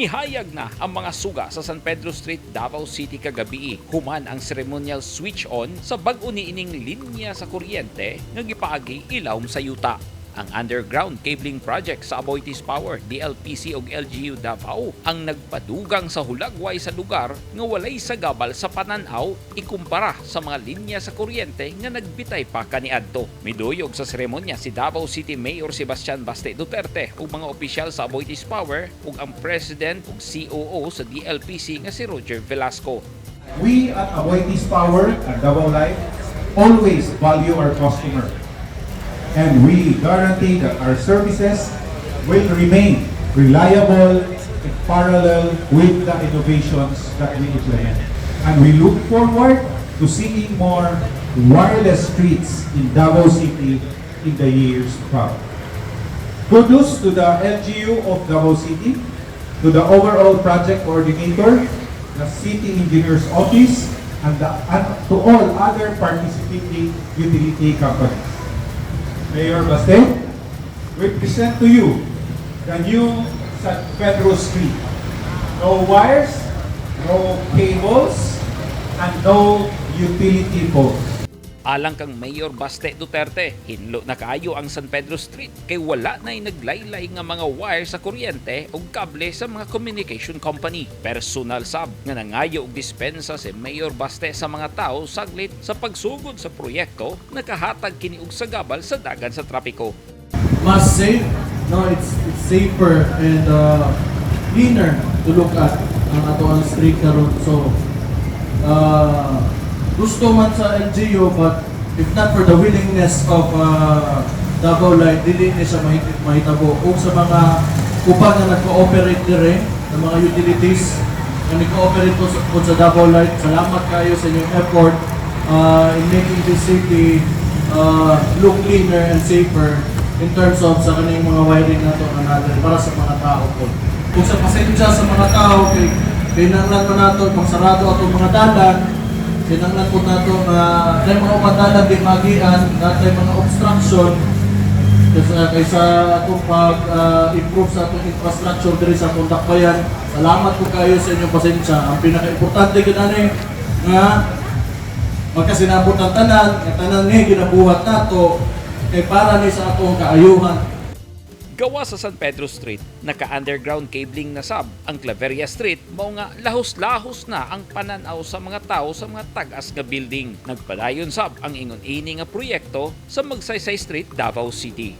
Mihayag na ang mga suga sa San Pedro Street, Davao City kagabi. Human ang ceremonial switch-on sa bag-o niining linya sa kuryente nga gipaagi ilawom sa yuta. Ang underground cabling project sa Aboitiz Power, DLPC ug LGU Davao ang nagpadugang sa hulagway sa lugar nga walay sagabal sa pananaw ikumpara sa mga linya sa kuryente nga nagbitay pa kaniadto. Miduyog sa seremonya si Davao City Mayor Sebastian Baste Duterte ug mga opisyal sa Aboitiz Power ug ang President ug COO sa DLPC nga si Roger Velasco. We at Aboitiz Power and Davao Light always value our customer. And we guarantee that our services will remain reliable in parallel with the innovations that we implement. And we look forward to seeing more wireless streets in Davao City in the years to come. Kudos to the LGU of Davao City, to the overall project coordinator, the City Engineer's Office, and to all other participating utility companies. Mayor Baste, we present to you the new San Pedro Street. No wires, no cables, and no utility poles. Alang kang Mayor Baste Duterte, hinlo na kaayo ang San Pedro Street kay wala na'y naglaylay nga mga wire sa kuryente o kable sa mga communication company. Personal sab nga nangayo og dispensa si Mayor Baste sa mga tao saglit sa pagsugod sa proyekto nakahatag kini og sagabal sa dagan sa trapiko. Mas safe, no, it's safer and cleaner to look at ang ato ang street karon. So gusto man sa LGU, but if not for the willingness of Davao Light, dili ni siya mahitabo. O sa mga upan na nag-cooperate dire, ng mga utilities na nag-cooperate po sa Davao Light, salamat kayo sa inyong effort in making this city look cleaner and safer in terms of sa kanyang mga wiring nato natin para sa mga tao po. Kung sa pasensya sa mga tao, kay nanglan pa nato, pagsarado ato mga dalan, kinanglan po nato na may mga umadalan di magian, natay mga obstruction kaysa atong pag-improve sa atong infrastructure diri sa atong dakbayan. Salamat po kayo sa inyong pasensya. Ang pinaka-importante ganani nga magkasinabot ang tanan, ang tanan ni ginabuhat nato kay para ni sa atong kaayuhan. Gawa sa San Pedro Street, naka-underground cabling na sab ang Claveria Street, mao nga lahos-lahos na ang pananaw sa mga tao sa mga tagas nga building. Nagpadayon sab ang ingon-ini nga proyekto sa Magsaysay Street, Davao City.